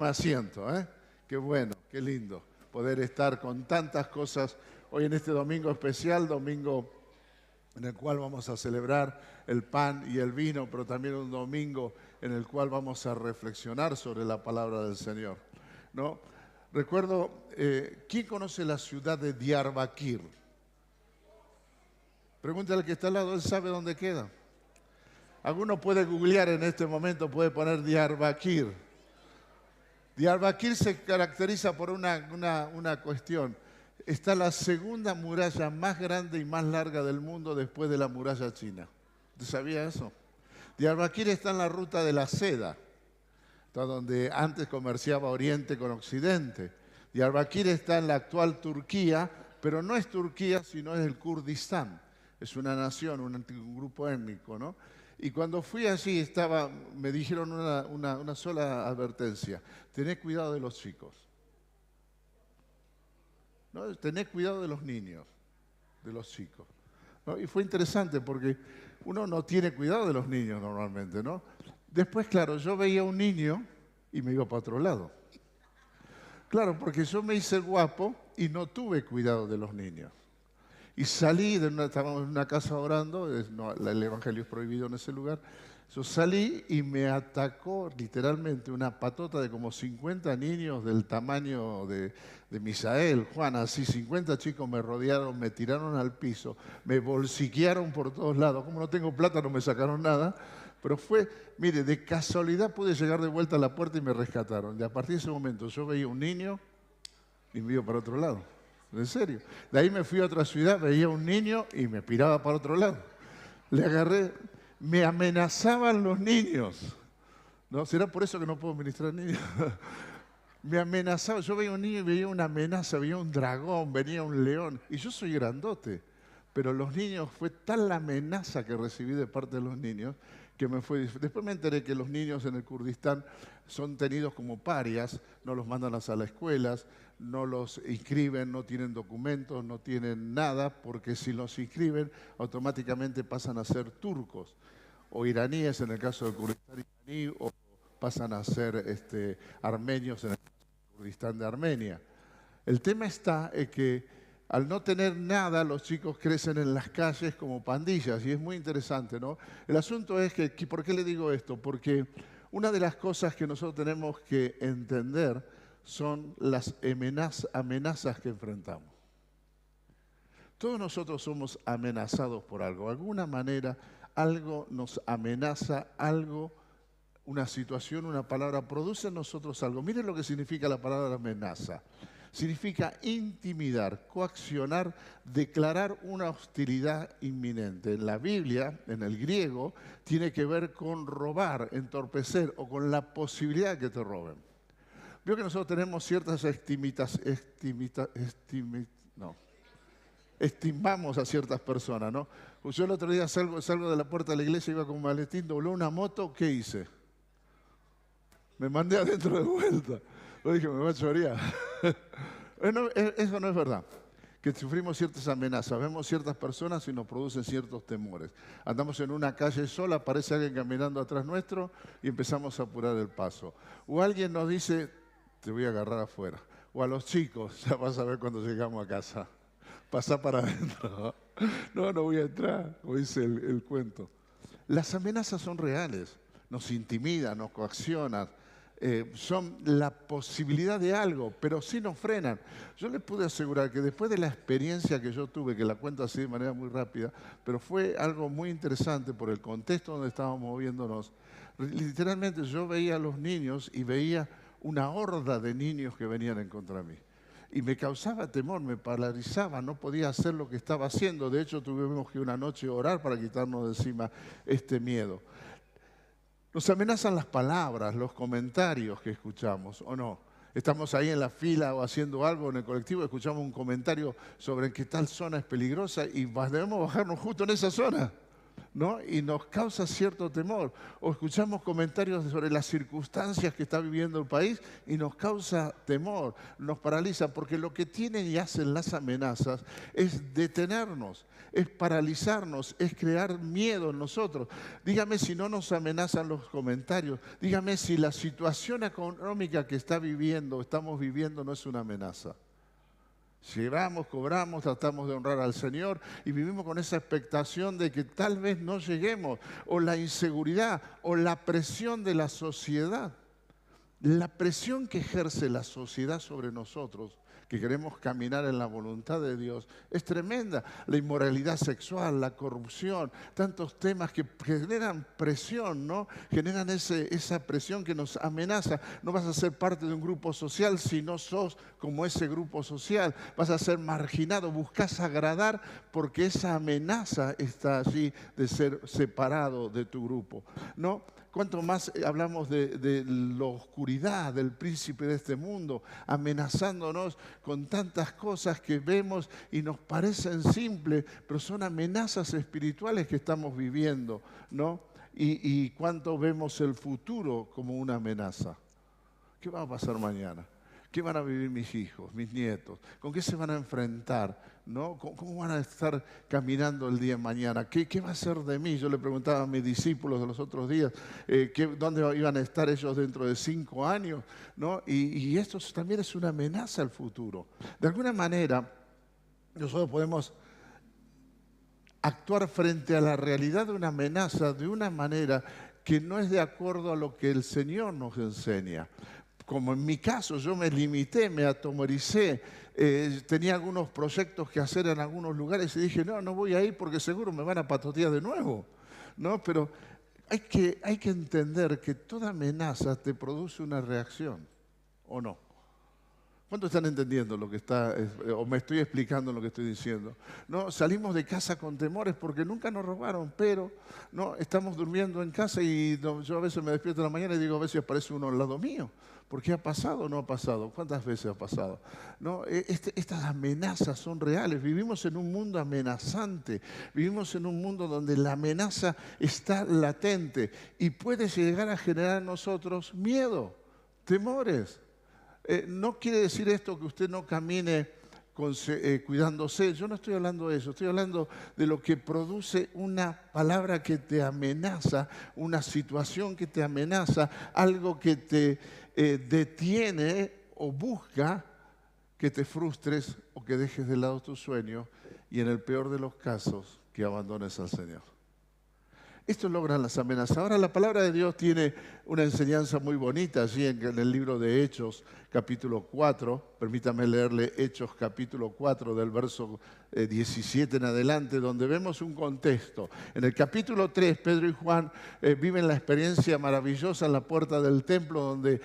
Me asiento, ¿eh? Qué bueno, qué lindo poder estar con tantas cosas hoy en este domingo especial, domingo en el cual vamos a celebrar el pan y el vino, pero también un domingo en el cual vamos a reflexionar sobre la palabra del Señor, ¿no? Recuerdo, ¿quién conoce la ciudad de Diyarbakir? Pregúntale al que está al lado, él sabe dónde queda. Alguno puede googlear en este momento, puede poner Diyarbakir. Diyarbakir se caracteriza por una cuestión. Está la segunda muralla más grande y más larga del mundo después de la muralla china. ¿Usted sabía eso? Diyarbakir está en la ruta de la seda, está donde antes comerciaba Oriente con Occidente. Diyarbakir está en la actual Turquía, pero no es Turquía, sino es el Kurdistán. Es una nación, un grupo étnico, ¿no? Y cuando fui allí me dijeron una sola advertencia: tened cuidado de los chicos, ¿no? Tened cuidado de los niños, de los chicos, ¿no? Y fue interesante porque uno no tiene cuidado de los niños normalmente, ¿no? Después, claro, yo veía un niño y me iba para otro lado. Claro, porque yo me hice guapo y no tuve cuidado de los niños. Y salí, estábamos en una casa orando, el evangelio es prohibido en ese lugar. Yo salí y me atacó literalmente una patota de como 50 niños del tamaño de Misael, Juan, así 50 chicos me rodearon, me tiraron al piso, me bolsiquearon por todos lados. Como no tengo plata, no me sacaron nada. Pero mire, de casualidad pude llegar de vuelta a la puerta y me rescataron. Y a partir de ese momento yo veía un niño y me iba para otro lado. En serio. De ahí me fui a otra ciudad, veía un niño y me piraba para otro lado. Le agarré, me amenazaban los niños. ¿No? ¿Será por eso que no puedo ministrar niños? Me amenazaban. Yo veía un niño y veía una amenaza, veía un dragón, venía un león. Y yo soy grandote. Pero los niños, fue tal la amenaza que recibí de parte de los niños que me fue difícil. Después me enteré que los niños en el Kurdistán son tenidos como parias, no los mandan a las escuelas, no los inscriben, no tienen documentos, no tienen nada, porque si los inscriben automáticamente pasan a ser turcos o iraníes en el caso del Kurdistán iraní, o pasan a ser armenios en el caso del Kurdistán de Armenia. El tema está en que al no tener nada, los chicos crecen en las calles como pandillas, y es muy interesante, ¿no? El asunto es que, ¿por qué le digo esto? Porque una de las cosas que nosotros tenemos que entender son las amenazas que enfrentamos. Todos nosotros somos amenazados por algo. De alguna manera, algo nos amenaza, una situación, una palabra, produce en nosotros algo. Miren lo que significa la palabra amenaza. Significa intimidar, coaccionar, declarar una hostilidad inminente. En la Biblia, en el griego, tiene que ver con robar, entorpecer o con la posibilidad de que te roben. Veo que nosotros tenemos ciertas estimamos a ciertas personas, ¿no? Pues yo el otro día salgo de la puerta de la iglesia, iba con un maletín, dobló una moto, ¿qué hice? Me mandé adentro de vuelta. Yo dije, me va a chorear. Eso no es verdad. Que sufrimos ciertas amenazas, vemos ciertas personas y nos producen ciertos temores. Andamos en una calle sola, aparece alguien caminando atrás nuestro y empezamos a apurar el paso. O alguien nos dice, te voy a agarrar afuera. O a los chicos, ya vas a ver cuando llegamos a casa. Pasá para adentro. No voy a entrar, como dice el cuento. Las amenazas son reales, nos intimidan, nos coaccionan. Son la posibilidad de algo, pero sí nos frenan. Yo les pude asegurar que después de la experiencia que yo tuve, que la cuento así de manera muy rápida, pero fue algo muy interesante por el contexto donde estábamos moviéndonos. Literalmente yo veía a los niños y veía una horda de niños que venían en contra de mí. Y me causaba temor, me paralizaba, no podía hacer lo que estaba haciendo. De hecho, tuvimos que una noche orar para quitarnos de encima este miedo. Nos amenazan las palabras, los comentarios que escuchamos, ¿o no? Estamos ahí en la fila o haciendo algo en el colectivo, escuchamos un comentario sobre que tal zona es peligrosa y debemos bajarnos justo en esa zona. ¿no? Y nos causa cierto temor. O escuchamos comentarios sobre las circunstancias que está viviendo el país y nos causa temor, nos paraliza, porque lo que tienen y hacen las amenazas es detenernos, es paralizarnos, es crear miedo en nosotros. Dígame si no nos amenazan los comentarios, dígame si la situación económica que estamos viviendo no es una amenaza. Llegamos, cobramos, tratamos de honrar al Señor y vivimos con esa expectación de que tal vez no lleguemos, o la inseguridad, o la presión de la sociedad. La presión que ejerce la sociedad sobre nosotros, que queremos caminar en la voluntad de Dios, es tremenda. La inmoralidad sexual, la corrupción, tantos temas que generan presión, ¿no? Generan esa presión que nos amenaza. No vas a ser parte de un grupo social si no sos como ese grupo social. Vas a ser marginado, buscas agradar porque esa amenaza está allí de ser separado de tu grupo, ¿no? Cuanto más hablamos de la oscuridad, del príncipe de este mundo, amenazándonos con tantas cosas que vemos y nos parecen simples, pero son amenazas espirituales que estamos viviendo, ¿no? Y cuánto vemos el futuro como una amenaza. ¿Qué va a pasar mañana? ¿Qué van a vivir mis hijos, mis nietos? ¿Con qué se van a enfrentar? ¿No? ¿Cómo van a estar caminando el día de mañana? ¿Qué va a ser de mí? Yo le preguntaba a mis discípulos de los otros días, ¿dónde iban a estar ellos dentro de 5 años? ¿No? Y esto también es una amenaza al futuro. De alguna manera, nosotros podemos actuar frente a la realidad de una amenaza de una manera que no es de acuerdo a lo que el Señor nos enseña. Como en mi caso, yo me limité, me atomoricé, tenía algunos proyectos que hacer en algunos lugares y dije, no voy a ir porque seguro me van a patotear de nuevo, ¿no? Pero hay que entender que toda amenaza te produce una reacción, ¿o no? ¿Cuántos están entendiendo lo que está, o me estoy explicando lo que estoy diciendo? No, salimos de casa con temores porque nunca nos robaron, pero no, estamos durmiendo en casa y yo a veces me despierto en la mañana y digo, a veces aparece uno al lado mío. ¿Por qué ha pasado o no ha pasado? ¿Cuántas veces ha pasado? No, estas amenazas son reales. Vivimos en un mundo amenazante. Vivimos en un mundo donde la amenaza está latente y puede llegar a generar en nosotros miedo, temores. No quiere decir esto que usted no camine cuidándose. Yo no estoy hablando de eso. Estoy hablando de lo que produce una palabra que te amenaza, una situación que te amenaza, algo que te detiene o busca que te frustres o que dejes de lado tus sueños y en el peor de los casos que abandones al Señor. Esto logran las amenazas. Ahora la palabra de Dios tiene una enseñanza muy bonita allí en el libro de Hechos, capítulo 4. Permítame leerle Hechos, capítulo 4, del verso 17 en adelante, donde vemos un contexto. En el capítulo 3, Pedro y Juan viven la experiencia maravillosa en la puerta del templo, donde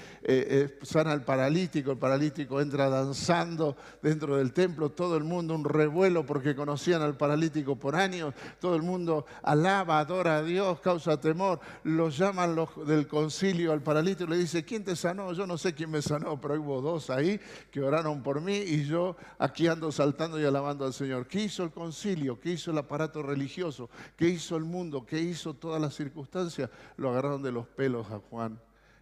sana al paralítico. El paralítico entra danzando dentro del templo. Todo el mundo, un revuelo porque conocían al paralítico por años. Todo el mundo alaba, adora a Dios, causa temor. Lo llaman los del concilio al paralítico y le dice, ¿quién te sanó? Yo no sé quién me sanó, pero hubo 2 ahí que oraron por mí y yo aquí ando saltando y alabando al Señor. ¿Qué hizo el concilio? ¿Qué hizo el aparato religioso? ¿Qué hizo el mundo? ¿Qué hizo todas las circunstancias? Lo agarraron de los pelos a Juan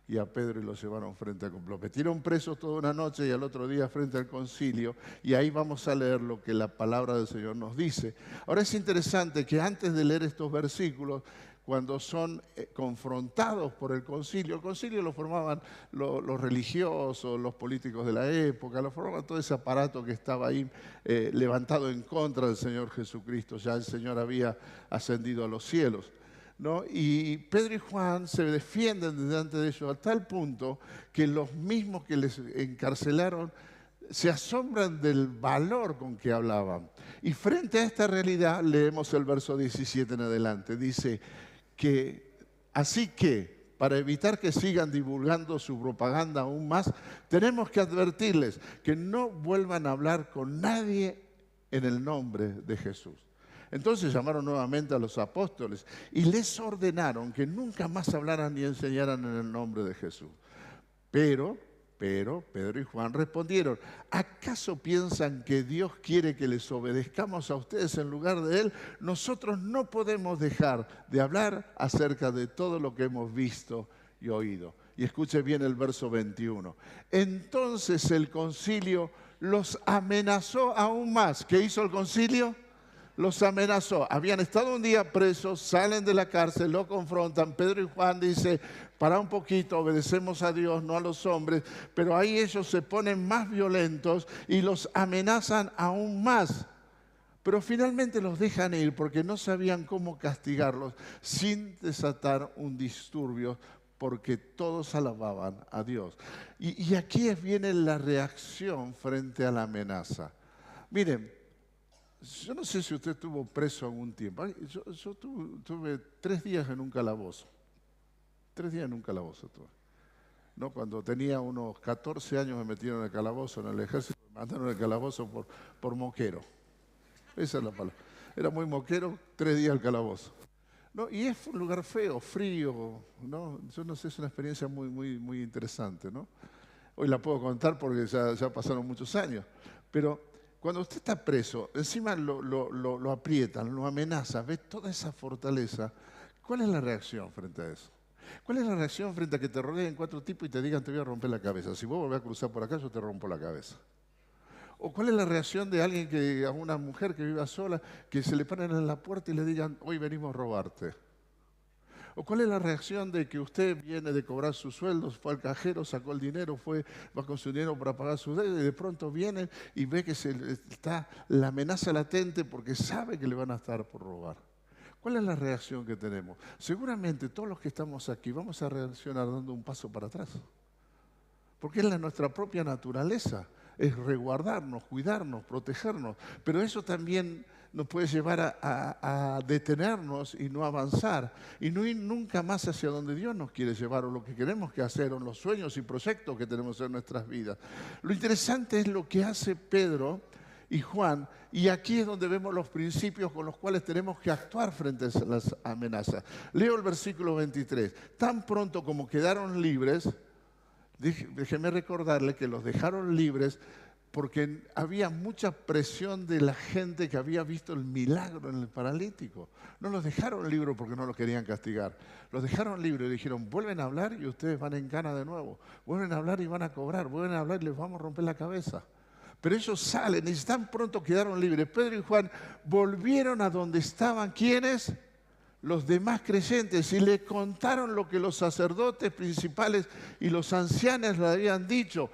y a Pedro y los llevaron frente al complot. Metieron presos toda una noche y al otro día frente al concilio, y ahí vamos a leer lo que la palabra del Señor nos dice. Ahora es interesante que antes de leer estos versículos, cuando son confrontados por el concilio lo formaban los religiosos, los políticos de la época, lo formaban todo ese aparato que estaba ahí levantado en contra del Señor Jesucristo. Ya el Señor había ascendido a los cielos, ¿no? Y Pedro y Juan se defienden delante de ellos a tal punto que los mismos que les encarcelaron se asombran del valor con que hablaban. Y frente a esta realidad leemos el verso 17 en adelante. Dice que, así que, para evitar que sigan divulgando su propaganda aún más, tenemos que advertirles que no vuelvan a hablar con nadie en el nombre de Jesús. Entonces llamaron nuevamente a los apóstoles y les ordenaron que nunca más hablaran ni enseñaran en el nombre de Jesús. Pero Pero Pedro y Juan respondieron, ¿acaso piensan que Dios quiere que les obedezcamos a ustedes en lugar de Él? Nosotros no podemos dejar de hablar acerca de todo lo que hemos visto y oído. Y escuche bien el verso 21. Entonces el concilio los amenazó aún más. ¿Qué hizo el concilio? Los amenazó. Habían estado un día presos, salen de la cárcel, lo confrontan. Pedro y Juan dicen, para un poquito, obedecemos a Dios, no a los hombres. Pero ahí ellos se ponen más violentos y los amenazan aún más. Pero finalmente los dejan ir porque no sabían cómo castigarlos sin desatar un disturbio, porque todos alababan a Dios. Y aquí viene la reacción frente a la amenaza. Miren, yo no sé si usted estuvo preso algún tiempo. Yo tuve 3 días en un calabozo. 3 días en un calabozo tuve. ¿No? Cuando tenía unos 14 años me metieron en el calabozo, en el ejército, me mandaron en el calabozo por moquero. Esa es la palabra. Era muy moquero, 3 días al calabozo. ¿No? Y es un lugar feo, frío, ¿no? Yo no sé, es una experiencia muy interesante, ¿no? Hoy la puedo contar porque ya pasaron muchos años. Pero cuando usted está preso, encima lo aprietan, lo amenazan, ve toda esa fortaleza. ¿Cuál es la reacción frente a eso? ¿Cuál es la reacción frente a que te rodeen 4 tipos y te digan te voy a romper la cabeza? Si vos volvés a cruzar por acá, yo te rompo la cabeza. ¿O cuál es la reacción de alguien a una mujer que viva sola, que se le paren en la puerta y le digan hoy venimos a robarte? ¿O cuál es la reacción de que usted viene de cobrar sus sueldos, fue al cajero, sacó el dinero, va con su dinero para pagar sus deudas y de pronto viene y ve que está la amenaza latente porque sabe que le van a estar por robar? ¿Cuál es la reacción que tenemos? Seguramente todos los que estamos aquí vamos a reaccionar dando un paso para atrás. Porque es nuestra propia naturaleza, es resguardarnos, cuidarnos, protegernos. Pero eso también nos puede llevar a detenernos y no avanzar. Y no ir nunca más hacia donde Dios nos quiere llevar o lo que queremos que hacer o los sueños y proyectos que tenemos en nuestras vidas. Lo interesante es lo que hace Pedro y Juan, y aquí es donde vemos los principios con los cuales tenemos que actuar frente a las amenazas. Leo el versículo 23. Tan pronto como quedaron libres, déjeme recordarle que los dejaron libres porque había mucha presión de la gente que había visto el milagro en el paralítico. No los dejaron libres porque no los querían castigar. Los dejaron libres y dijeron, vuelven a hablar y ustedes van en cana de nuevo. Vuelven a hablar y van a cobrar. Vuelven a hablar y les vamos a romper la cabeza. Pero ellos salen y tan pronto quedaron libres. Pedro y Juan volvieron a donde estaban, ¿quiénes? Los demás creyentes, y le contaron lo que los sacerdotes principales y los ancianos le habían dicho.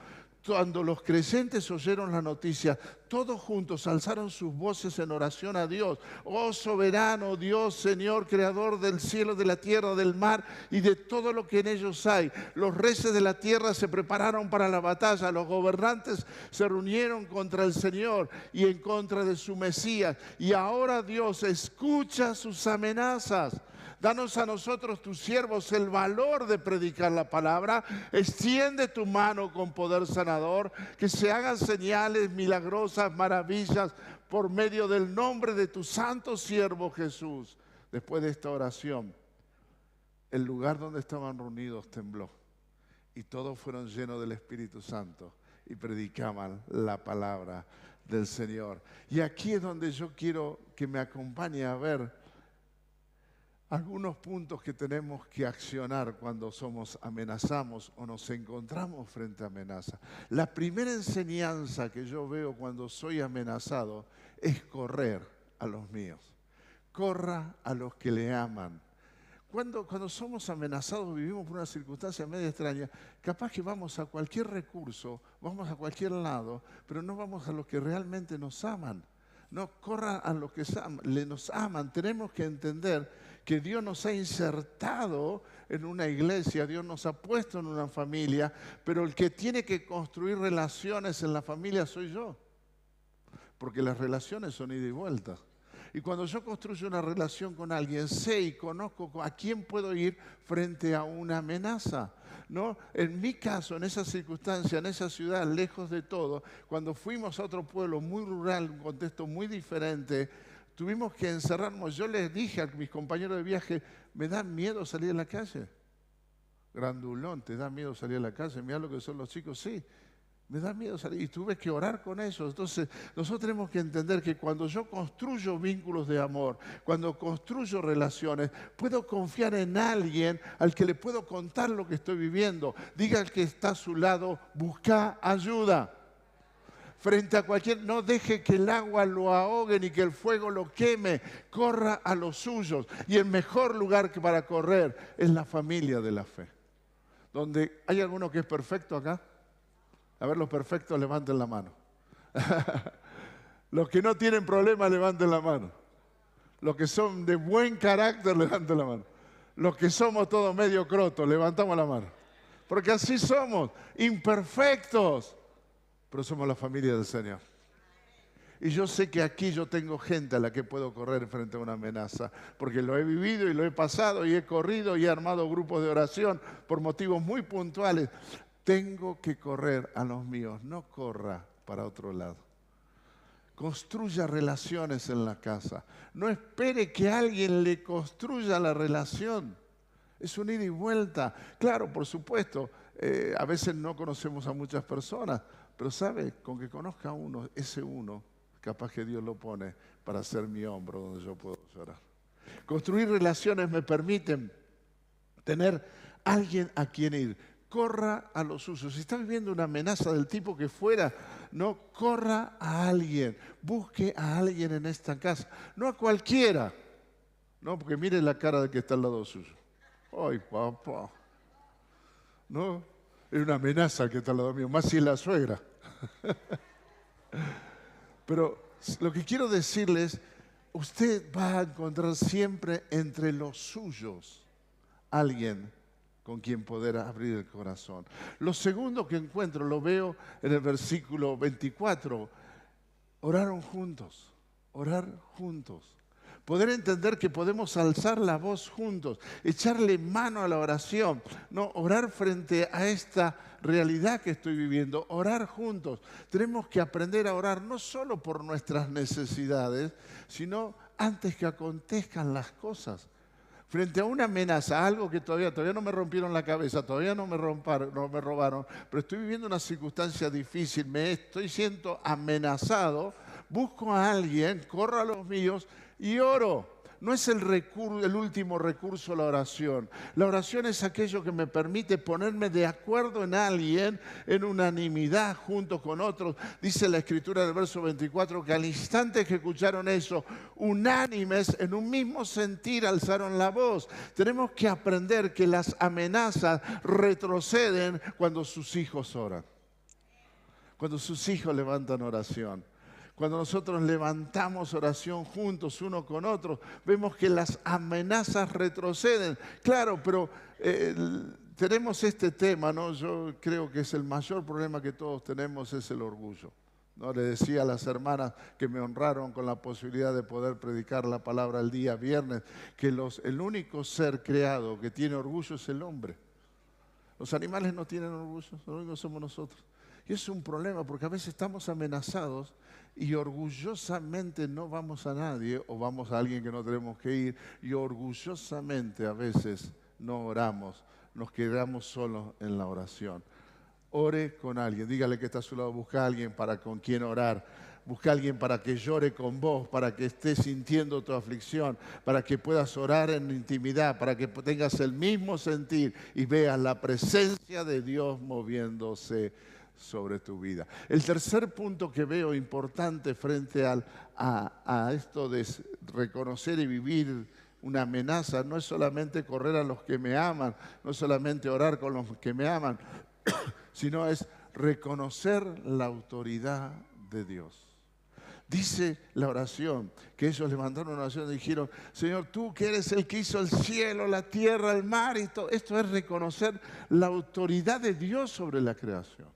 Cuando los creyentes oyeron la noticia, todos juntos alzaron sus voces en oración a Dios. Oh soberano Dios, Señor, creador del cielo, de la tierra, del mar y de todo lo que en ellos hay. Los reyes de la tierra se prepararon para la batalla. Los gobernantes se reunieron contra el Señor y en contra de su Mesías. Y ahora Dios escucha sus amenazas. Danos a nosotros, tus siervos, el valor de predicar la palabra. Extiende tu mano con poder sanador. Que se hagan señales milagrosas, maravillas, por medio del nombre de tu santo siervo Jesús. Después de esta oración, el lugar donde estaban reunidos tembló. Y todos fueron llenos del Espíritu Santo y predicaban la palabra del Señor. Y aquí es donde yo quiero que me acompañe a ver algunos puntos que tenemos que accionar cuando amenazamos o nos encontramos frente a amenaza. La primera enseñanza que yo veo cuando soy amenazado es correr a los míos. Corra a los que le aman. Cuando somos amenazados, vivimos por una circunstancia media extraña, capaz que vamos a cualquier recurso, vamos a cualquier lado, pero no vamos a los que realmente nos aman. No, corra a los que nos aman. Tenemos que entender que Dios nos ha insertado en una iglesia, Dios nos ha puesto en una familia, pero el que tiene que construir relaciones en la familia soy yo. Porque las relaciones son ida y vuelta. Y cuando yo construyo una relación con alguien, sé y conozco a quién puedo ir frente a una amenaza, ¿no? En mi caso, en esa circunstancia, en esa ciudad, lejos de todo, cuando fuimos a otro pueblo muy rural, un contexto muy diferente, tuvimos que encerrarnos. Yo les dije a mis compañeros de viaje, me da miedo salir a la calle. grandulón, ¿te da miedo salir a la calle? Mirá lo que son los chicos, sí. Me da miedo salir y tuve que orar con eso. Entonces, nosotros tenemos que entender que cuando yo construyo vínculos de amor, cuando construyo relaciones, puedo confiar en alguien al que le puedo contar lo que estoy viviendo. Diga al que está a su lado, busca ayuda. Frente a no deje que el agua lo ahogue ni que el fuego lo queme. Corra a los suyos. Y el mejor lugar para correr es la familia de la fe. Donde ¿hay alguno que es perfecto acá? A ver, los perfectos levanten la mano. Los que no tienen problema levanten la mano. Los que son de buen carácter levanten la mano. Los que somos todos medio crotos levantamos la mano. Porque así somos, imperfectos. Pero somos la familia del Señor. Y yo sé que aquí yo tengo gente a la que puedo correr frente a una amenaza, porque lo he vivido y lo he pasado y he corrido y he armado grupos de oración por motivos muy puntuales. Tengo que correr a los míos, no corra para otro lado. Construya relaciones en la casa. No espere que alguien le construya la relación. Es un ida y vuelta. Claro, por supuesto, a veces no conocemos a muchas personas, pero ¿sabe? Con que conozca a uno, ese uno, capaz que Dios lo pone para ser mi hombro donde yo puedo llorar. Construir relaciones me permiten tener alguien a quien ir. Corra a los suyos. Si está viviendo una amenaza del tipo que fuera, no, corra a alguien. Busque a alguien en esta casa. No a cualquiera. No, porque mire la cara del que está al lado suyo. Ay, papá. No, es una amenaza el que está al lado mío, más si es la suegra. Pero lo que quiero decirles, usted va a encontrar siempre entre los suyos alguien con quien poder abrir el corazón. Lo segundo que encuentro, lo veo en el versículo 24. Oraron juntos, orar juntos. Poder entender que podemos alzar la voz juntos, echarle mano a la oración, no orar frente a esta realidad que estoy viviendo, orar juntos. Tenemos que aprender a orar no solo por nuestras necesidades, sino antes que acontezcan las cosas. Frente a una amenaza, algo que todavía no me rompieron la cabeza, todavía no me robaron, pero estoy viviendo una circunstancia difícil, me estoy siendo amenazado, busco a alguien, corro a los míos y oro. No es el último recurso la oración. La oración es aquello que me permite ponerme de acuerdo en alguien, en unanimidad junto con otros. Dice la Escritura del verso 24 que al instante que escucharon eso, unánimes, en un mismo sentir, alzaron la voz. Tenemos que aprender que las amenazas retroceden cuando sus hijos oran. Cuando sus hijos levantan oración. Cuando nosotros levantamos oración juntos, uno con otro, vemos que las amenazas retroceden. Claro, pero tenemos este tema, ¿no? Yo creo que es el mayor problema que todos tenemos, es el orgullo. ¿No? Le decía a las hermanas que me honraron con la posibilidad de poder predicar la palabra el día viernes, que el único ser creado que tiene orgullo es el hombre. Los animales no tienen orgullo, lo único somos nosotros. Y es un problema porque a veces estamos amenazados y orgullosamente no vamos a nadie o vamos a alguien que no tenemos que ir y orgullosamente a veces no oramos, nos quedamos solos en la oración. Ore con alguien, dígale que está a su lado, busca a alguien con quien orar, busca a alguien para que llore con vos, para que estés sintiendo tu aflicción, para que puedas orar en intimidad, para que tengas el mismo sentir y veas la presencia de Dios moviéndose sobre tu vida. El tercer punto que veo importante frente a esto de reconocer y vivir una amenaza no es solamente correr a los que me aman, no es solamente orar con los que me aman, sino es reconocer la autoridad de Dios. Dice la oración, que ellos levantaron una oración y dijeron, Señor, tú que eres el que hizo el cielo, la tierra, el mar y todo. Esto es reconocer la autoridad de Dios sobre la creación.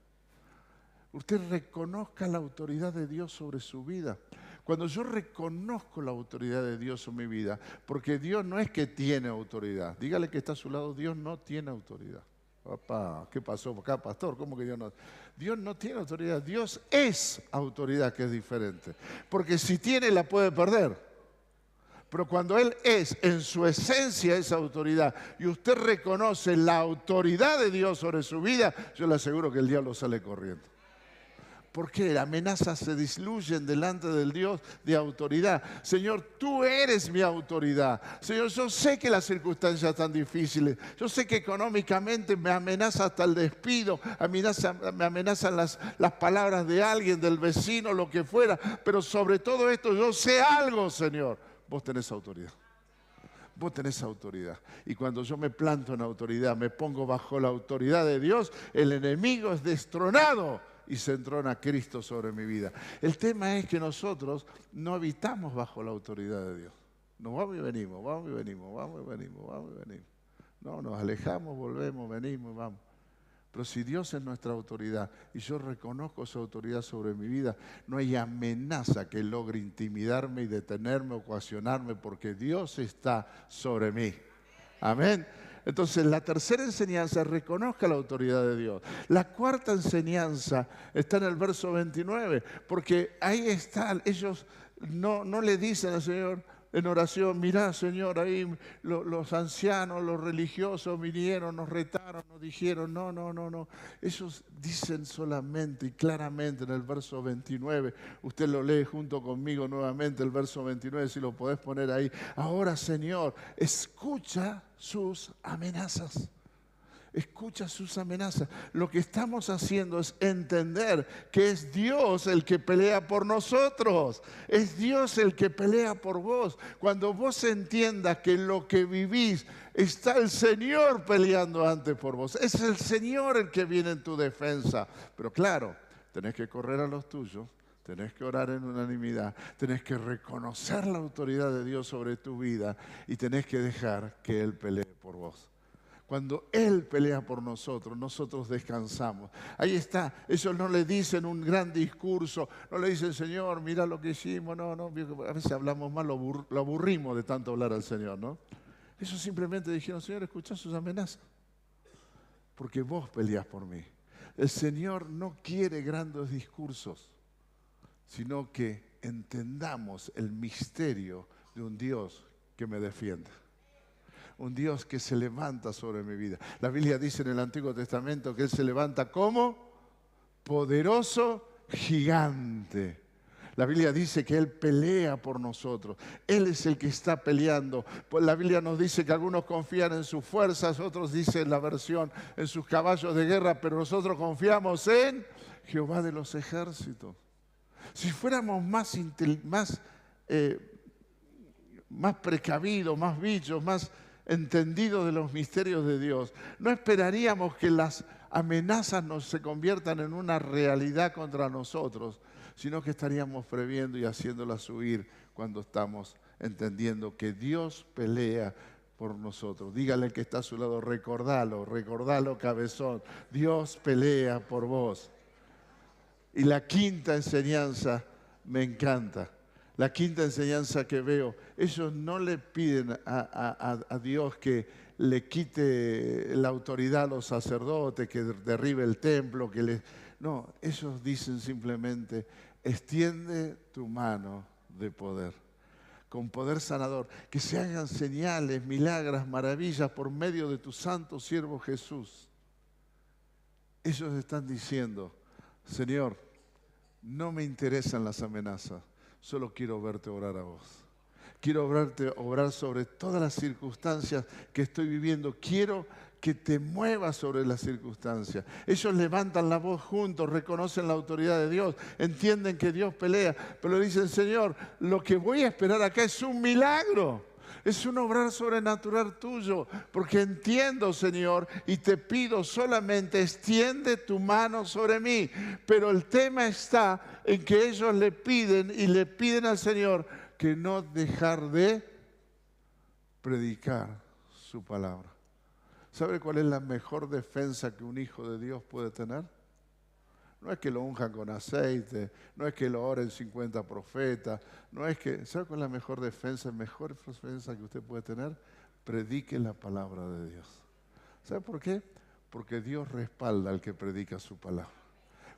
Usted reconozca la autoridad de Dios sobre su vida. Cuando yo reconozco la autoridad de Dios sobre mi vida, porque Dios no es que tiene autoridad. Dígale que está a su lado, Dios no tiene autoridad. Papá, ¿qué pasó acá, pastor? ¿Cómo que Dios no? Dios no tiene autoridad, Dios es autoridad, que es diferente. Porque si tiene, la puede perder. Pero cuando Él es en su esencia esa autoridad y usted reconoce la autoridad de Dios sobre su vida, yo le aseguro que el diablo sale corriendo. ¿Por qué? Amenazas se diluyen delante del Dios de autoridad. Señor, tú eres mi autoridad. Señor, yo sé que las circunstancias están difíciles. Yo sé que económicamente me amenaza hasta el despido. Me amenazan las palabras de alguien, del vecino, lo que fuera. Pero sobre todo esto yo sé algo, Señor. Vos tenés autoridad. Vos tenés autoridad. Y cuando yo me planto en autoridad, me pongo bajo la autoridad de Dios, el enemigo es destronado y se entrona Cristo sobre mi vida. El tema es que nosotros no habitamos bajo la autoridad de Dios. Nos vamos y venimos, vamos y venimos, vamos y venimos, vamos y venimos. No, nos alejamos, volvemos, venimos y vamos. Pero si Dios es nuestra autoridad y yo reconozco su autoridad sobre mi vida, no hay amenaza que logre intimidarme y detenerme o coaccionarme porque Dios está sobre mí. Amén. Entonces, la tercera enseñanza, reconozca la autoridad de Dios. La cuarta enseñanza está en el verso 29, porque ahí están, ellos no le dicen al Señor en oración, mirá, Señor, ahí los ancianos, los religiosos vinieron, nos retaron, nos dijeron, no. Ellos dicen solamente y claramente en el verso 29, usted lo lee junto conmigo nuevamente, el verso 29, si lo podés poner ahí. Ahora, Señor, escucha sus amenazas. Escucha sus amenazas. Lo que estamos haciendo es entender que es Dios el que pelea por nosotros. Es Dios el que pelea por vos. Cuando vos entiendas que lo que vivís está el Señor peleando antes por vos. Es el Señor el que viene en tu defensa. Pero claro, tenés que correr a los tuyos. Tenés que orar en unanimidad, tenés que reconocer la autoridad de Dios sobre tu vida y tenés que dejar que Él pelee por vos. Cuando Él pelea por nosotros, nosotros descansamos. Ahí está, ellos no le dicen un gran discurso, no le dicen, Señor, mira lo que hicimos, no, a veces hablamos mal, lo aburrimos de tanto hablar al Señor, ¿no? Ellos simplemente dijeron, Señor, escuchá sus amenazas, porque vos peleás por mí. El Señor no quiere grandes discursos, sino que entendamos el misterio de un Dios que me defienda. Un Dios que se levanta sobre mi vida. La Biblia dice en el Antiguo Testamento que Él se levanta como poderoso gigante. La Biblia dice que Él pelea por nosotros. Él es el que está peleando. Pues la Biblia nos dice que algunos confían en sus fuerzas, otros dicen la versión en sus caballos de guerra, pero nosotros confiamos en Jehová de los ejércitos. Si fuéramos más precavidos, más bichos, más entendidos de los misterios de Dios, no esperaríamos que las amenazas se conviertan en una realidad contra nosotros, sino que estaríamos previendo y haciéndolas huir cuando estamos entendiendo que Dios pelea por nosotros. Dígale al que está a su lado, recordalo, cabezón, Dios pelea por vos. Y la quinta enseñanza me encanta. La quinta enseñanza que veo, ellos no le piden a Dios que le quite la autoridad a los sacerdotes, que derribe el templo, no, ellos dicen simplemente, extiende tu mano de poder, con poder sanador, que se hagan señales, milagros, maravillas por medio de tu santo siervo Jesús. Ellos están diciendo, Señor, no me interesan las amenazas, solo quiero verte orar a vos. Quiero verte obrar sobre todas las circunstancias que estoy viviendo. Quiero que te muevas sobre las circunstancias. Ellos levantan la voz juntos, reconocen la autoridad de Dios, entienden que Dios pelea, pero le dicen, Señor, lo que voy a esperar acá es un milagro. Es un obrar sobrenatural tuyo, porque entiendo, Señor, y te pido solamente extiende tu mano sobre mí. Pero el tema está en que ellos le piden al Señor que no dejar de predicar su palabra. ¿Sabe cuál es la mejor defensa que un hijo de Dios puede tener? No es que lo unjan con aceite, no es que lo oren 50 profetas, no es que... ¿Sabe cuál es la mejor defensa? La mejor defensa que usted puede tener, predique la palabra de Dios. ¿Sabe por qué? Porque Dios respalda al que predica su palabra.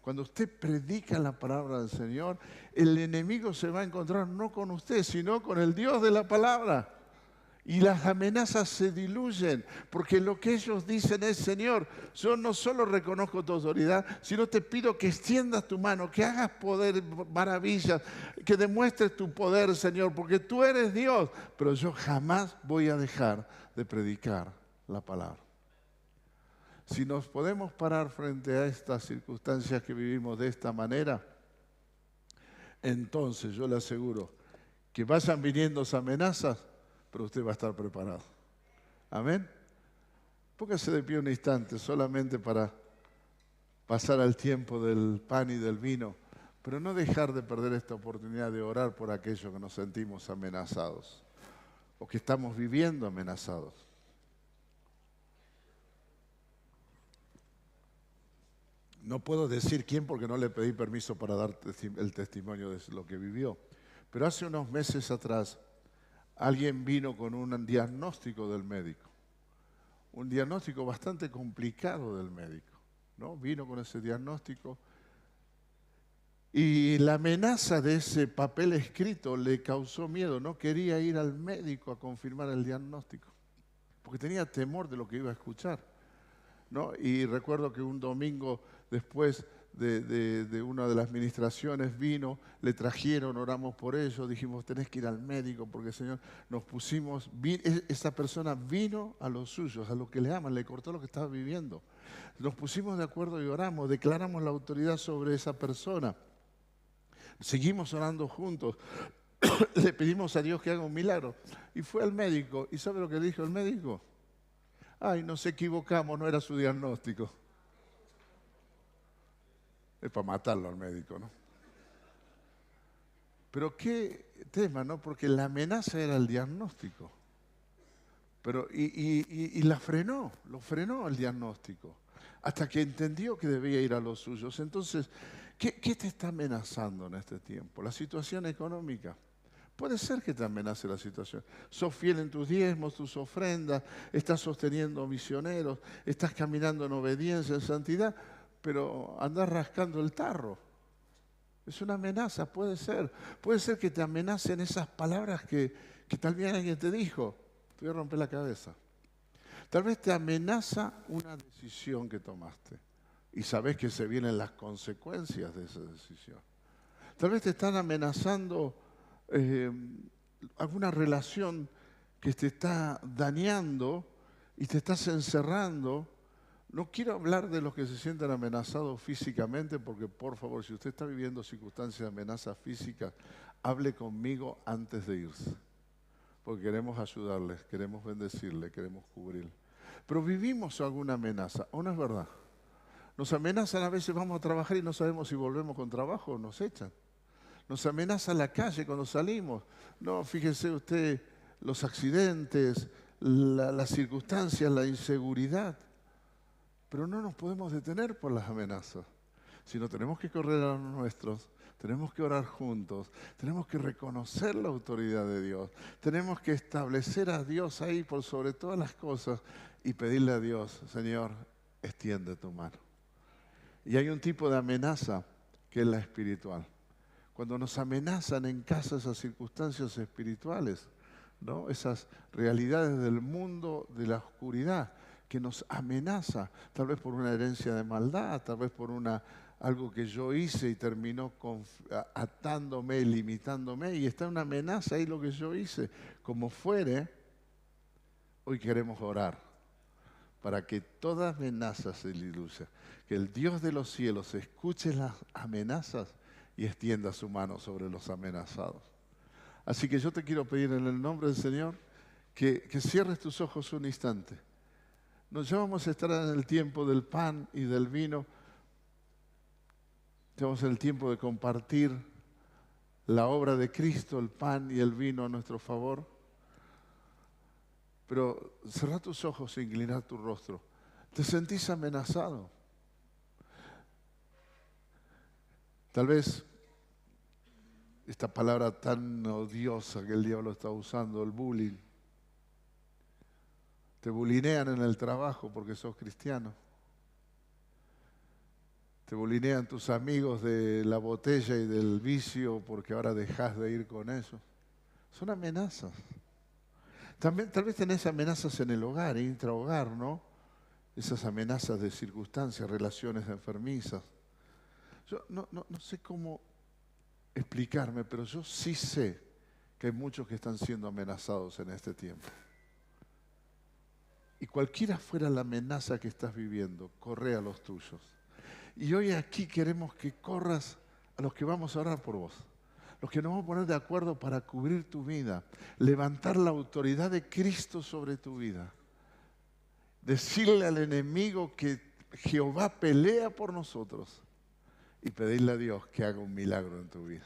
Cuando usted predica la palabra del Señor, el enemigo se va a encontrar no con usted, sino con el Dios de la palabra. Y las amenazas se diluyen, porque lo que ellos dicen es: Señor, yo no solo reconozco tu autoridad, sino te pido que extiendas tu mano, que hagas poder, maravillas, que demuestres tu poder, Señor, porque tú eres Dios. Pero yo jamás voy a dejar de predicar la palabra. Si nos podemos parar frente a estas circunstancias que vivimos de esta manera, entonces yo le aseguro que vayan viniendo esas amenazas, pero usted va a estar preparado. Amén. Póngase de pie un instante solamente para pasar al tiempo del pan y del vino, pero no dejar de perder esta oportunidad de orar por aquellos que nos sentimos amenazados o que estamos viviendo amenazados. No puedo decir quién porque no le pedí permiso para dar el testimonio de lo que vivió, pero hace unos meses atrás alguien vino con un diagnóstico del médico, un diagnóstico bastante complicado del médico, ¿no? Vino con ese diagnóstico y la amenaza de ese papel escrito le causó miedo, no quería ir al médico a confirmar el diagnóstico, porque tenía temor de lo que iba a escuchar, ¿no? Y recuerdo que un domingo después de una de las ministraciones vino, le trajeron, oramos por ello, dijimos: tenés que ir al médico porque, Señor, nos pusimos, esa persona vino a los suyos, a lo que le aman, le cortó lo que estaba viviendo. Nos pusimos de acuerdo y oramos, declaramos la autoridad sobre esa persona. Seguimos orando juntos, le pedimos a Dios que haga un milagro. Y fue al médico, ¿y sabe lo que dijo el médico? Ay, nos equivocamos, no era su diagnóstico. Es para matarlo al médico, ¿no? Pero qué tema, ¿no? Porque la amenaza era el diagnóstico. Pero, y lo frenó el diagnóstico, hasta que entendió que debía ir a los suyos. Entonces, ¿qué te está amenazando en este tiempo? La situación económica. Puede ser que te amenace la situación. Sos fiel en tus diezmos, tus ofrendas, estás sosteniendo misioneros, estás caminando en obediencia, en santidad, pero andás rascando el tarro. Es una amenaza, puede ser. Puede ser que te amenacen esas palabras que tal vez alguien te dijo. Te voy a romper la cabeza. Tal vez te amenaza una decisión que tomaste y sabes que se vienen las consecuencias de esa decisión. Tal vez te están amenazando alguna relación que te está dañando y te estás encerrando. No quiero hablar de los que se sienten amenazados físicamente, porque por favor, si usted está viviendo circunstancias de amenazas físicas, hable conmigo antes de irse, porque queremos ayudarles, queremos bendecirles, queremos cubrir. Pero vivimos alguna amenaza, ¿o no es verdad? Nos amenazan, a veces vamos a trabajar y no sabemos si volvemos con trabajo o nos echan. Nos amenaza la calle cuando salimos. No, fíjese usted, los accidentes, las circunstancias, la inseguridad. Pero no nos podemos detener por las amenazas, sino tenemos que correr a los nuestros, tenemos que orar juntos, tenemos que reconocer la autoridad de Dios, tenemos que establecer a Dios ahí por sobre todas las cosas y pedirle a Dios: Señor, extiende tu mano. Y hay un tipo de amenaza que es la espiritual. Cuando nos amenazan en casa esas circunstancias espirituales, ¿no? Esas realidades del mundo de la oscuridad que nos amenaza, tal vez por una herencia de maldad, tal vez por algo que yo hice y terminó atándome, limitándome, y está una amenaza ahí lo que yo hice. Como fuere, hoy queremos orar para que toda amenaza se diluya, que el Dios de los cielos escuche las amenazas y extienda su mano sobre los amenazados. Así que yo te quiero pedir en el nombre del Señor que cierres tus ojos un instante. Ya vamos a estar en el tiempo del pan y del vino. Estamos en el tiempo de compartir la obra de Cristo, el pan y el vino a nuestro favor. Pero cerrá tus ojos e incliná tu rostro. ¿Te sentís amenazado? Tal vez esta palabra tan odiosa que el diablo está usando, el bullying. Te bulinean en el trabajo porque sos cristiano. Te bulinean tus amigos de la botella y del vicio porque ahora dejas de ir con ellos. Son amenazas. También, tal vez tenés amenazas en el hogar, intrahogar, ¿no? Esas amenazas de circunstancias, relaciones enfermizas. Yo no sé cómo explicarme, pero yo sí sé que hay muchos que están siendo amenazados en este tiempo. Y cualquiera fuera la amenaza que estás viviendo, corre a los tuyos. Y hoy aquí queremos que corras a los que vamos a orar por vos. Los que nos vamos a poner de acuerdo para cubrir tu vida. Levantar la autoridad de Cristo sobre tu vida. Decirle al enemigo que Jehová pelea por nosotros. Y pedirle a Dios que haga un milagro en tu vida.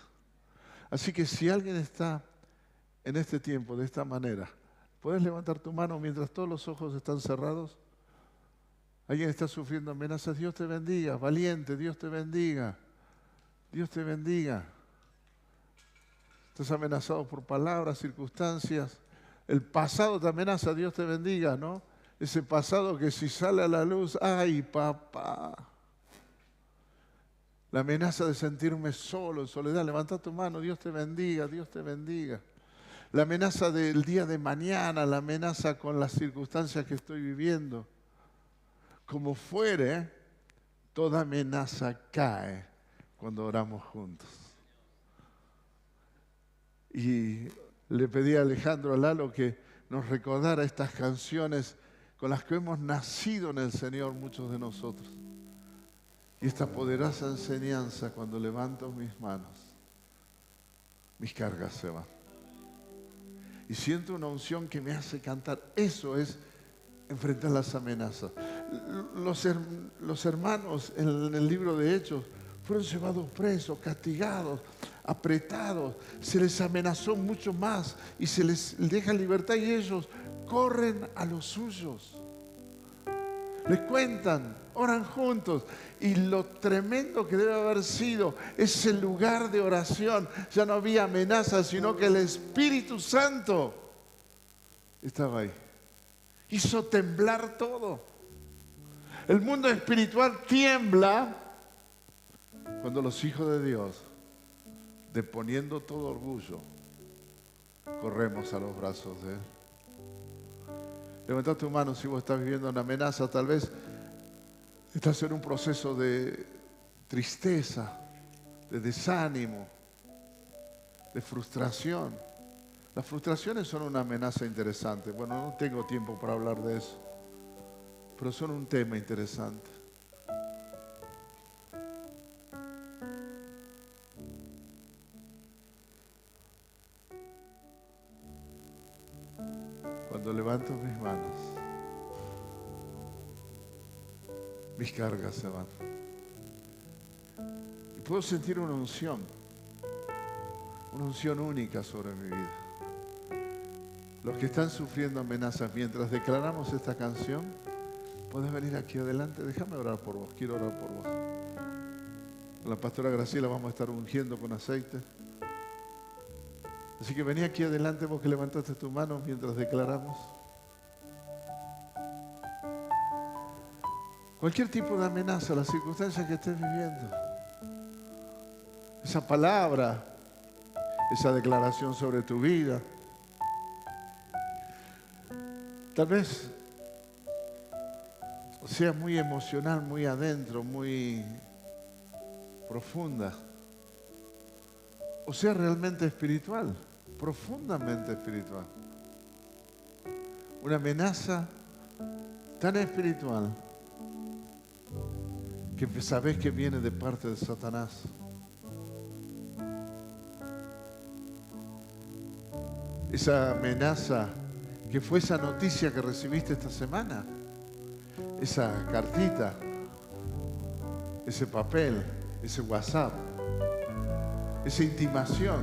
Así que si alguien está en este tiempo de esta manera, ¿puedes levantar tu mano mientras todos los ojos están cerrados? ¿Alguien está sufriendo amenazas? Dios te bendiga, valiente, Dios te bendiga. Dios te bendiga. Estás amenazado por palabras, circunstancias. El pasado te amenaza, Dios te bendiga, ¿no? Ese pasado que si sale a la luz, ¡ay, papá! La amenaza de sentirme solo, en soledad. Levanta tu mano, Dios te bendiga, Dios te bendiga. La amenaza del día de mañana, la amenaza con las circunstancias que estoy viviendo. Como fuere, toda amenaza cae cuando oramos juntos. Y le pedí a Alejandro Lalo que nos recordara estas canciones con las que hemos nacido en el Señor, muchos de nosotros. Y esta poderosa enseñanza, cuando levanto mis manos, mis cargas se van. Y siento una unción que me hace cantar. Eso es enfrentar las amenazas. Los hermanos en el libro de Hechos fueron llevados presos, castigados, apretados. Se les amenazó mucho más y se les deja libertad y ellos corren a los suyos. Les cuentan, oran juntos. Y lo tremendo que debe haber sido ese lugar de oración. Ya no había amenazas, sino que el Espíritu Santo estaba ahí. Hizo temblar todo. El mundo espiritual tiembla cuando los hijos de Dios, deponiendo todo orgullo, corremos a los brazos de Él. Levanta tu mano si vos estás viviendo una amenaza. Tal vez estás en un proceso de tristeza, de desánimo, de frustración. Las frustraciones son una amenaza interesante. Bueno, no tengo tiempo para hablar de eso, pero son un tema interesante. Cuando levanto mis manos, mis cargas se van. Y puedo sentir una unción única sobre mi vida. Los que están sufriendo amenazas, mientras declaramos esta canción, puedes venir aquí adelante. Déjame orar por vos, quiero orar por vos. Con la pastora Graciela vamos a estar ungiendo con aceite. Así que vení aquí adelante vos que levantaste tu mano mientras declaramos. Cualquier tipo de amenaza, las circunstancias que estés viviendo. Esa palabra, esa declaración sobre tu vida. Tal vez sea muy emocional, muy adentro, muy profunda. O sea realmente espiritual, profundamente espiritual. Una amenaza tan espiritual que sabes que viene de parte de Satanás. Esa amenaza que fue esa noticia que recibiste esta semana, esa cartita, ese papel, ese WhatsApp, esa intimación.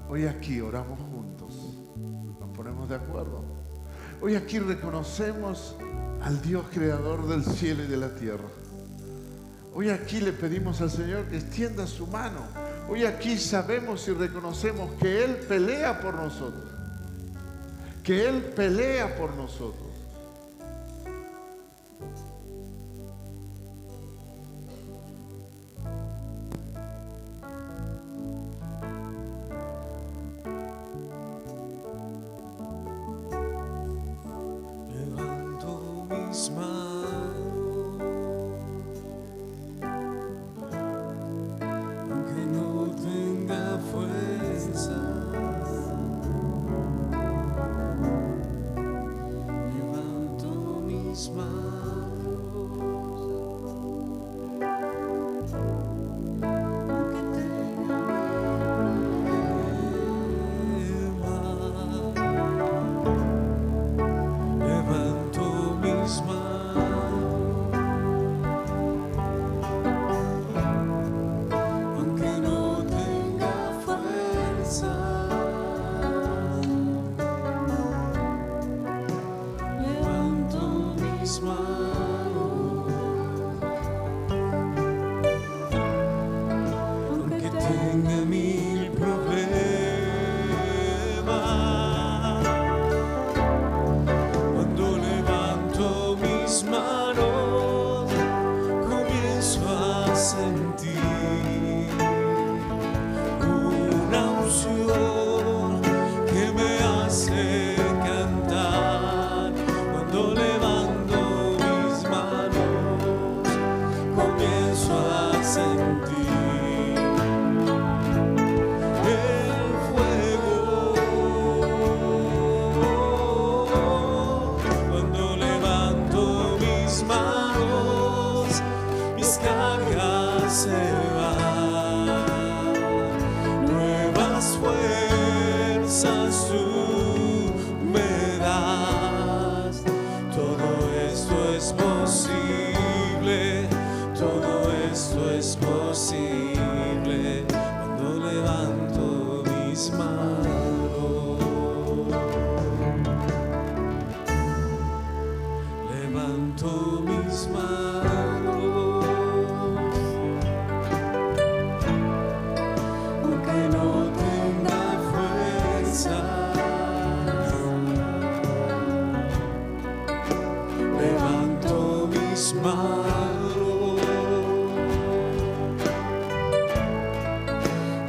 Hoy aquí oramos juntos, nos ponemos de acuerdo. Hoy aquí reconocemos al Dios creador del cielo y de la tierra. Hoy aquí le pedimos al Señor que extienda su mano. Hoy aquí sabemos y reconocemos que Él pelea por nosotros. Que Él pelea por nosotros. sentir una unción que me hace cantar. Cuando levanto mis manos, comienzo a sentir el fuego. Cuando levanto mis manos, mis cargas se van, nuevas fuerzas tú me das. Todo esto es posible, todo esto es posible cuando levanto mis manos. Levanto mis manos, aunque no tenga fuerza. Levanto mis manos,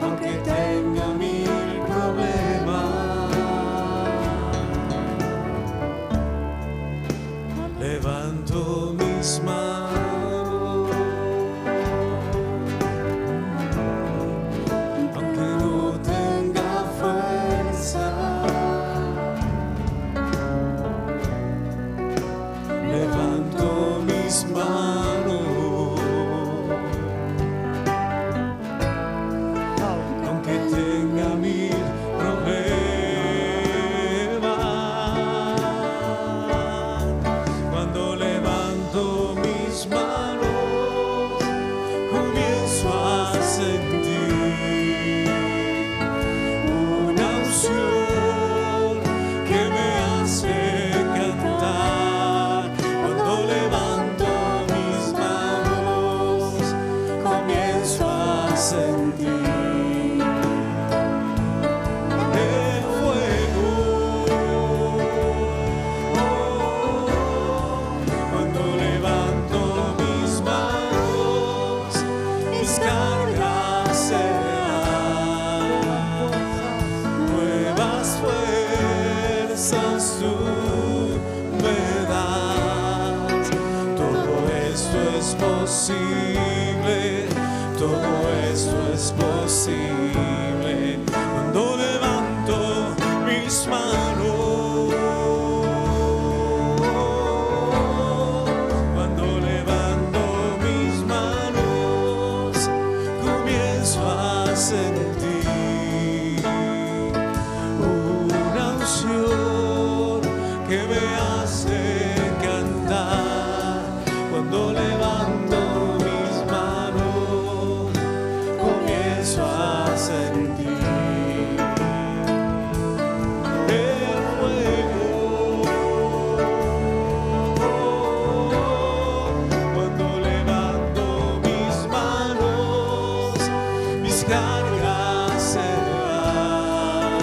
aunque tenga mil problemas. Levanto mis manos, aunque no tenga fuerza. Levanto mis manos, aunque tenga mil problemas. Cuando levanto mis manos, comienzo a sentir una unción que me hace cantar. Cuando levanto mis manos, comienzo a sentir el fuego. Cuando levanto mis manos, mis cargas se van, nuevas fuerzas tú me das. Todo esto es posible, todo esto es posible cuando levanto mis manos. Cuando levanto mis manos, comienzo a sentir una unción que me hace cantar. Cuando levanto mis manos, comienzo a sentir el fuego. Cuando levanto mis manos, mis cargas se van,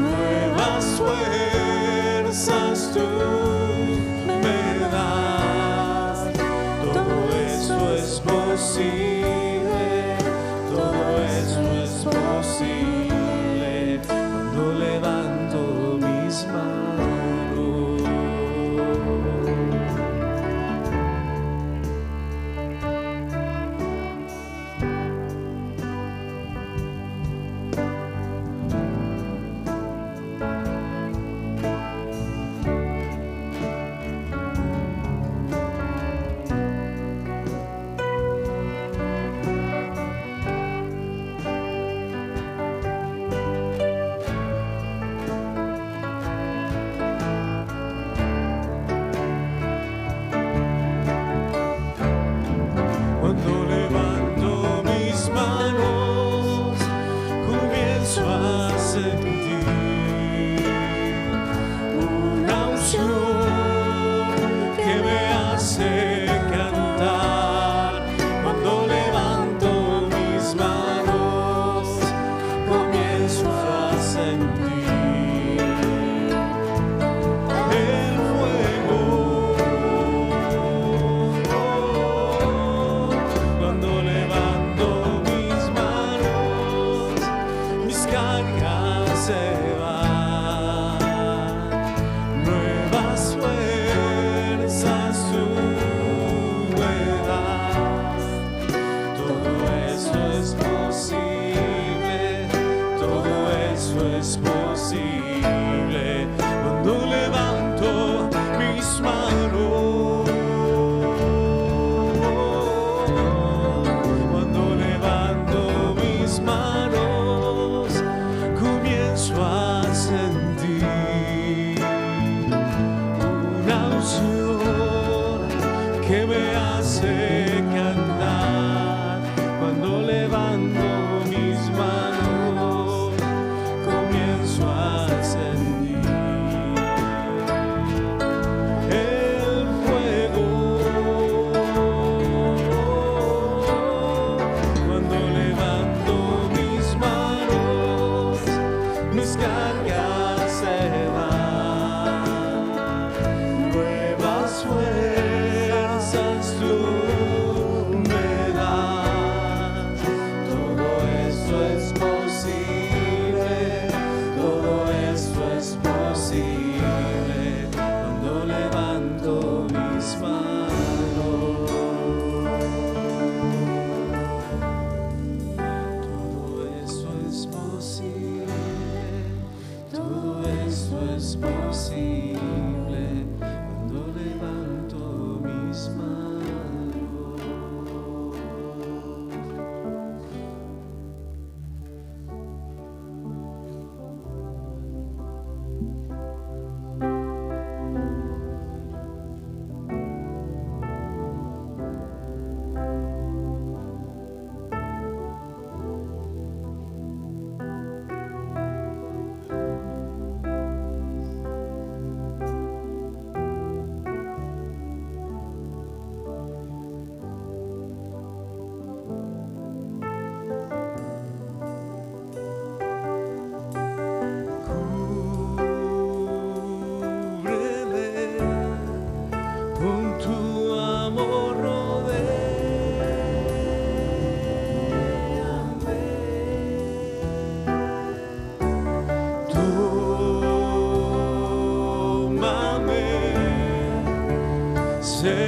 nuevas fuerzas tú me das. Todo eso es posible, todo eso es posible cuando levanto mis manos.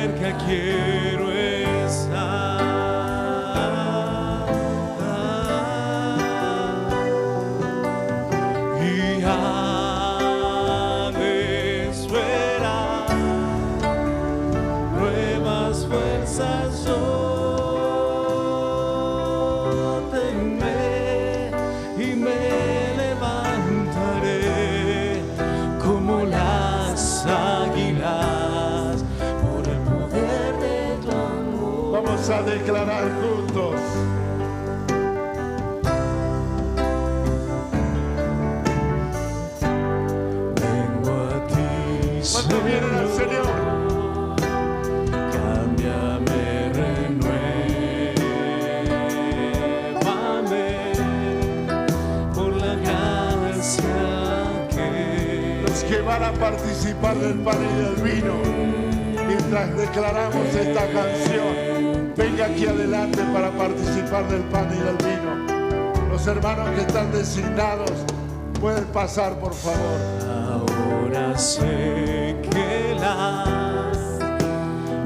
cerca quiero estar. Y a esperar nuevas fuerzas yo tendré y me levantaré como las águilas por el poder de tu amor. Vamos a declarar juntos. Vengo a ti, Cuando vienen al Señor, cámbiame, renuévame por la gracia que los que van a participar del pan y del vino, mientras declaramos esta canción, venga aquí adelante para participar del pan y del vino. Los hermanos que están designados pueden pasar, por favor. ahora sé que las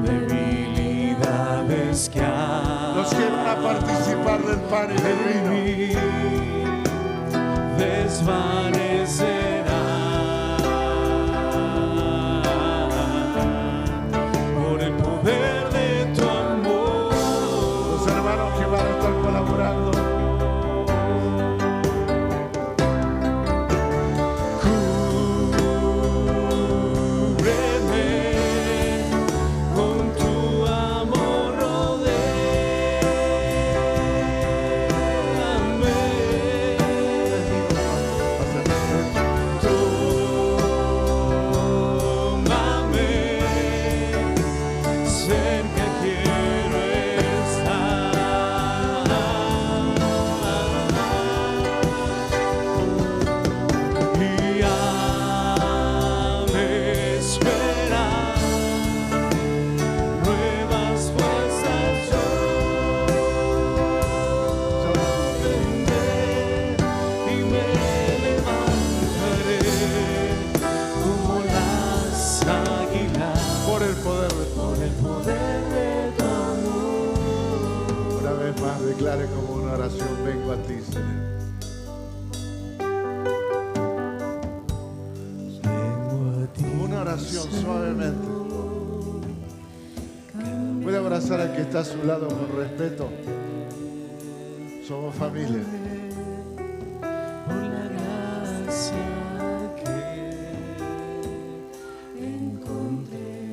debilidades que hay Los que van a participar del pan y del vino, desvanecerán por el poder de tu amor. los hermanos que van a estar colaborando, Cúbreme con tu amor, rodéame. Tómame, cerca quiero estar. Y hazme esperar nuevas fuerzas yo tendré y me levantaré como las águilas por el poder de por el poder de tu amor. Una vez más, declare como una oración, vengo a ti, Señor. Vengo a ti, Como una oración, suavemente. Puede abrazar al que está a su lado con respeto. Somos familia. por la gracia que encontré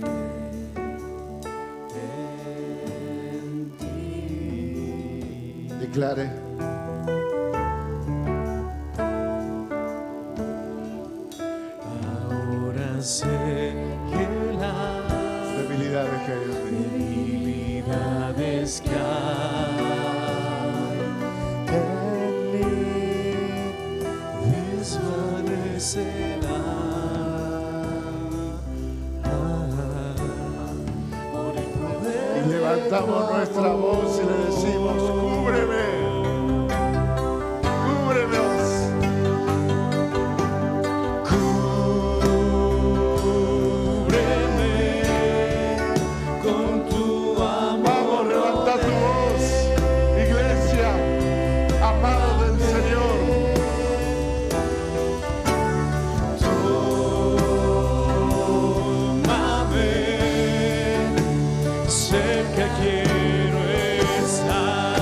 en ti. Declare. Ahora sé que las Debilidades que hay en mí. debilidades que hay en mí desvanecerán por el poder. Y levantamos nuestra voz y le decimos, cúbreme. Cúbrenos. Cúbreme con tu amor. Vamos, levanta tu voz, iglesia, amado del Señor. Tómame, cerca quiero estar.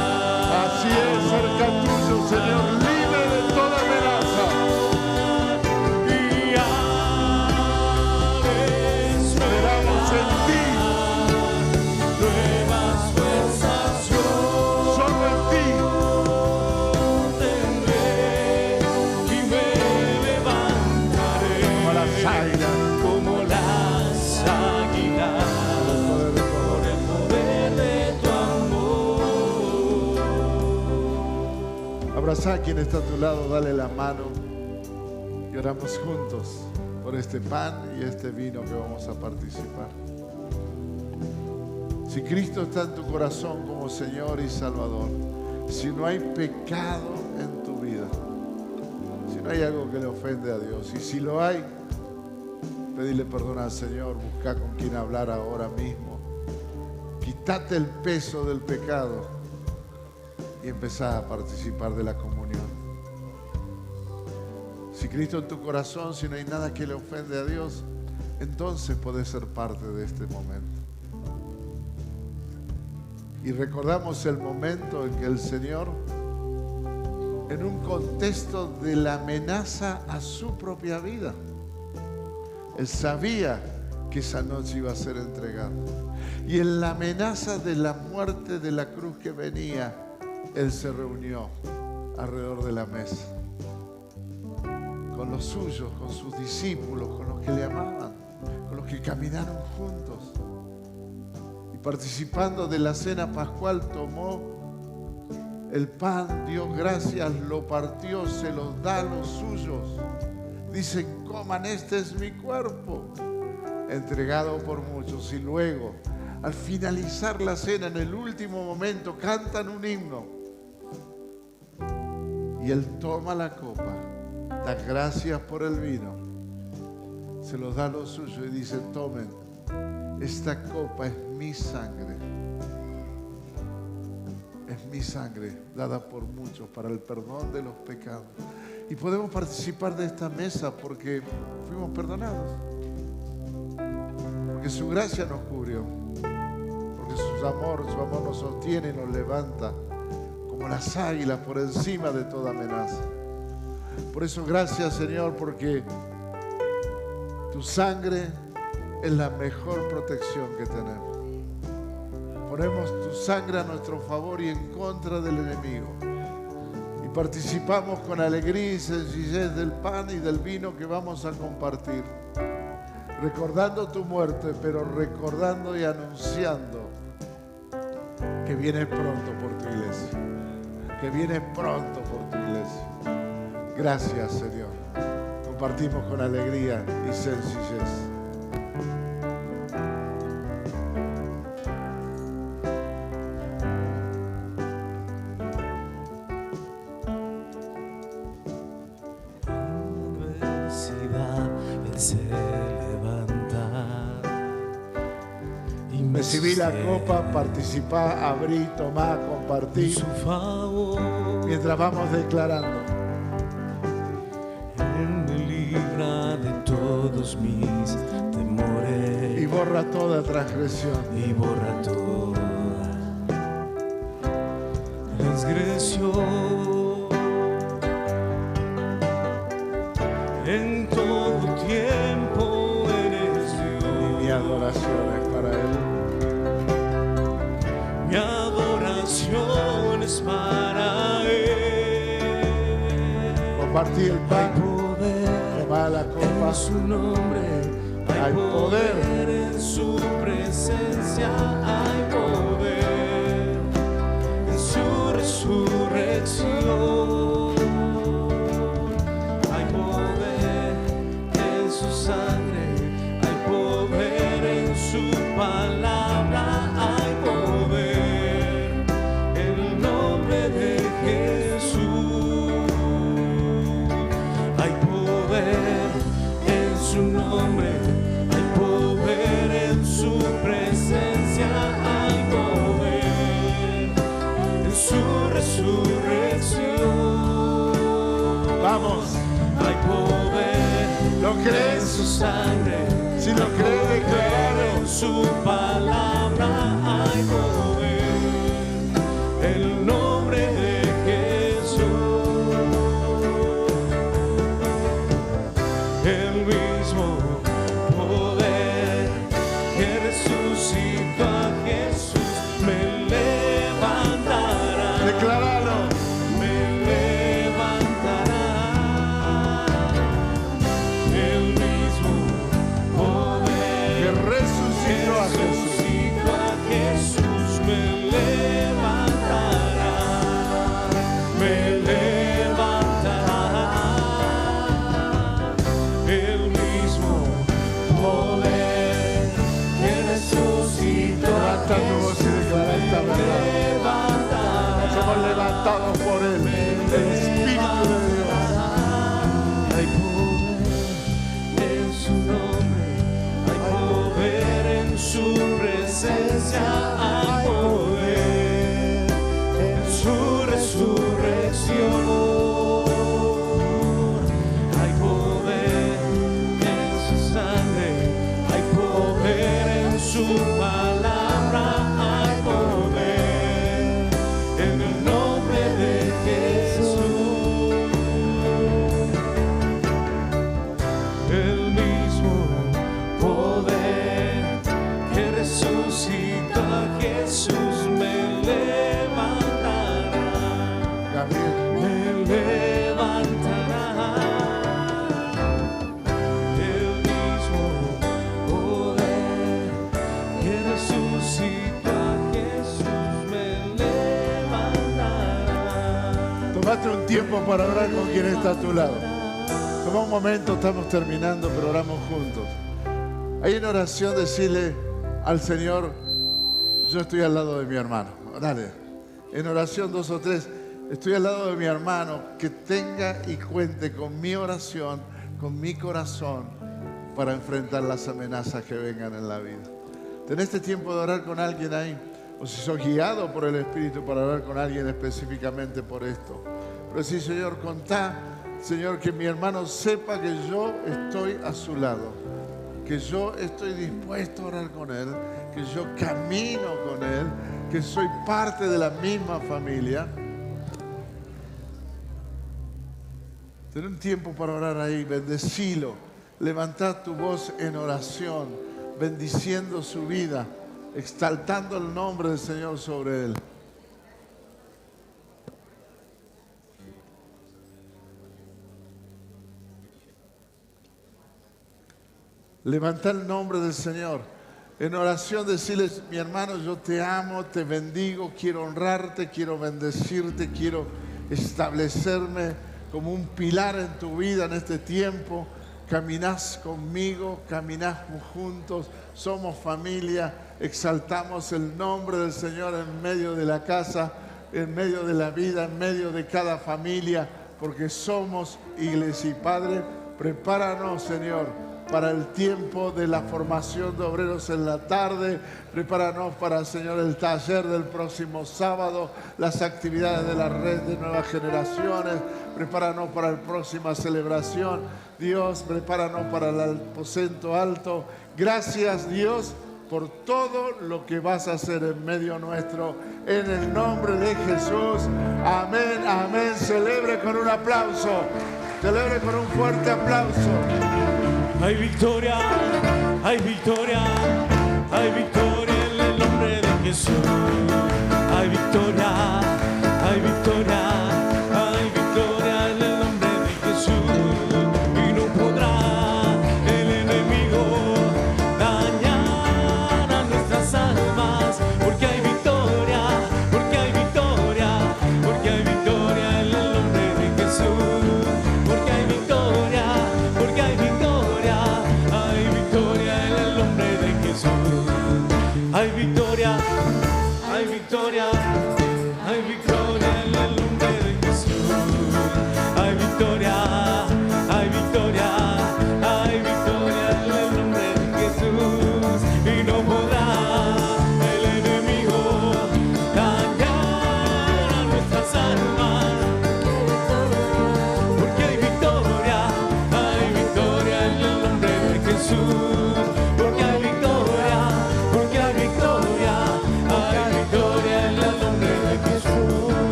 Así es, cerca tuyo, Señor, libre de toda amenaza. Y Esperamos en ti, nuevas fuerzas yo solo en ti. tendré y me levantaré Como las águilas. como las águilas por el poder de tu amor. Abraza a quien está a tu lado, dale la mano y oramos juntos por este pan y este vino que vamos a participar. Si Cristo está en tu corazón como Señor y Salvador, si no hay pecado en tu vida, si no hay algo que le ofende a Dios, y si lo hay, pedirle perdón al Señor, busca con quien hablar ahora mismo Quítate el peso del pecado y empezá a participar de la comunión. Si Cristo en tu corazón, si no hay nada que le ofende a Dios, entonces podés ser parte de este momento. Y recordamos el momento en que el Señor, en un contexto de la amenaza a su propia vida, Él sabía que esa noche iba a ser entregado. Y en la amenaza de la muerte de la cruz que venía, Él se reunió alrededor de la mesa con los suyos, con sus discípulos, con los que le amaban, con los que caminaron juntos. Y participando de la cena pascual, tomó el pan, dio gracias, lo partió, se los da a los suyos. Dicen: coman, este es mi cuerpo, entregado por muchos. Y luego, al finalizar la cena, en el último momento, cantan un himno. Y Él toma la copa, da gracias por el vino, se los da a los suyos y dice: tomen, esta copa es mi sangre. Es mi sangre dada por muchos para el perdón de los pecados. Y podemos participar de esta mesa porque fuimos perdonados. Porque su gracia nos cubrió. Porque su amor nos sostiene y nos levanta como las águilas por encima de toda amenaza. Por eso gracias, Señor, porque tu sangre es la mejor protección que tenemos. Ponemos tu sangre a nuestro favor y en contra del enemigo. Y participamos con alegría y sencillez del pan y del vino que vamos a compartir. Recordando tu muerte, pero recordando y anunciando que vienes pronto por tu iglesia. Que vienes pronto por tu iglesia. Gracias, Señor. Compartimos con alegría y sencillez. Recibí la copa, participá, abrí, tomá, compartí. Mientras vamos declarando. Él me libra de todos mis temores. Y borra toda transgresión. Y borra toda transgresión. En todo tiempo eres Dios. Y mi adoración es para Él. Mi adoración es para Él. Compartí el pan, tomá la copa. En su nombre hay poder, en su presencia hay poder, en su resurrección hay poder, en su sangre hay poder, en su palabra hay poder, en el nombre de Jesús hay poder, en su nombre hay poder, en su presencia hay poder, en su resurrección Vamos, hay poder, ¿lo en crees? su sangre, Si lo hay crees, poder, decláralo. en su palabra hay poder, en el nombre de Jesús, el mismo poder que resucitó a Jesús me levantará. Decláralo. Me levantará, el mismo poder Que resucitó a Jesús. resucitó a Jesús me levantará, me levantará, el mismo poder que resucitó a Levanta tu voz y declara esta verdad. levantará. Somos levantados por Él, el Espíritu de Dios. Hay poder en su nombre, hay poder en su presencia, hay Tómate un tiempo para orar con quien está a tu lado. Toma un momento, estamos terminando, pero oramos juntos. Ahí en oración decirle al Señor, yo estoy al lado de mi hermano. Dale, en oración 2 o 3, estoy al lado de mi hermano, que tenga y cuente con mi oración, con mi corazón, para enfrentar las amenazas que vengan en la vida. ¿Tenés este tiempo de orar con alguien ahí? O si sos guiado por el Espíritu para orar con alguien específicamente por esto. Pero sí, Señor, contá, Señor, que mi hermano sepa que yo estoy a su lado, que yo estoy dispuesto a orar con él, que yo camino con él, que soy parte de la misma familia. Ten un tiempo para orar ahí, bendecilo, levantá tu voz en oración, bendiciendo su vida, exaltando el nombre del Señor sobre él. Levanta el nombre del Señor. En oración decirles, mi hermano, yo te amo, te bendigo, quiero honrarte, quiero bendecirte, quiero establecerme como un pilar en tu vida en este tiempo. Caminás conmigo, caminás juntos, somos familia, exaltamos el nombre del Señor en medio de la casa, en medio de la vida, en medio de cada familia, porque somos iglesia. Y Padre, prepáranos, Señor, para el tiempo de la formación de obreros en la tarde. Prepáranos para, Señor, el taller del próximo sábado, las actividades de la red de nuevas generaciones. Prepáranos para la próxima celebración. Dios, prepáranos para el aposento alto. Gracias, Dios, por todo lo que vas a hacer en medio nuestro. En el nombre de Jesús. Amén, amén. Celebre con un aplauso. Celebre con un fuerte aplauso. Hay victoria, hay victoria, hay victoria en el nombre de Jesús. Hay victoria, hay victoria, hay victoria en el nombre de Jesús. Y no podrá el enemigo dañar a nuestras almas, porque hay victoria, porque hay victoria, porque hay victoria en el nombre de Jesús. Porque hay victoria, porque hay victoria. Hay victoria en el nombre de Jesús. Hay victoria, hay victoria, hay victoria en el nombre de Jesús. Hay victoria, hay victoria, hay victoria en el nombre de Jesús. Y no podrá el enemigo dañar a nuestras almas, porque hay victoria en el nombre de Jesús.